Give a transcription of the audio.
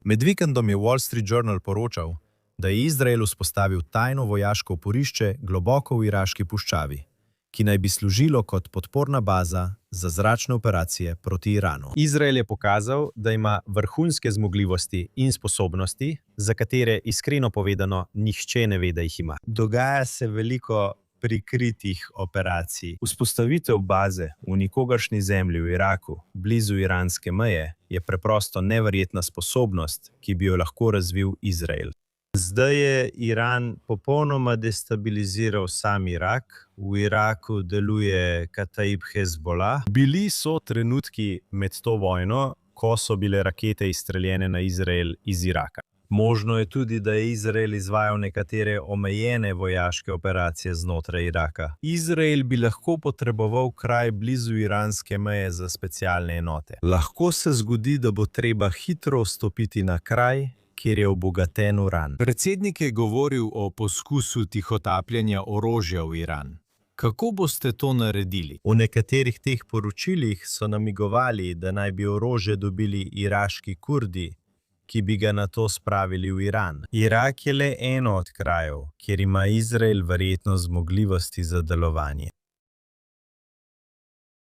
Med vikendom je Wall Street Journal poročal, da je Izrael vzpostavil tajno vojaško oporišče globoko v iraški puščavi, ki naj bi služilo kot podporna baza za zračne operacije proti Iranu. Izrael je pokazal, da ima vrhunske zmogljivosti in sposobnosti, za katere iskreno povedano nihče ne ve, da jih ima. Dogaja se veliko prikritih operacij. Vzpostavitev baze v nikogaršnji zemlji v Iraku, blizu iranske meje, je preprosto neverjetna sposobnost, ki bi jo lahko razvil Izrael. Zdaj je Iran popolnoma destabiliziral sam Irak. V Iraku deluje Kataib Hezbollah. Bili so trenutki med to vojno, ko so bile rakete izstreljene na Izrael iz Iraka. Možno je tudi, da je Izrael izvajal nekatere omejene vojaške operacije znotraj Iraka. Izrael bi lahko potreboval kraj blizu iranske meje za specialne enote. Lahko se zgodi, da bo treba hitro vstopiti na kraj, kjer je obogaten uran. Predsednik je govoril o poskusu tihotapljanja orožja v Iran. Kako boste to naredili? V nekaterih teh poročilih so namigovali, da naj bi orožje dobili iraški Kurdi, ki bi ga nato spravili v Iran. Irak je le eno od krajev, kjer ima Izrael verjetno zmogljivosti za delovanje.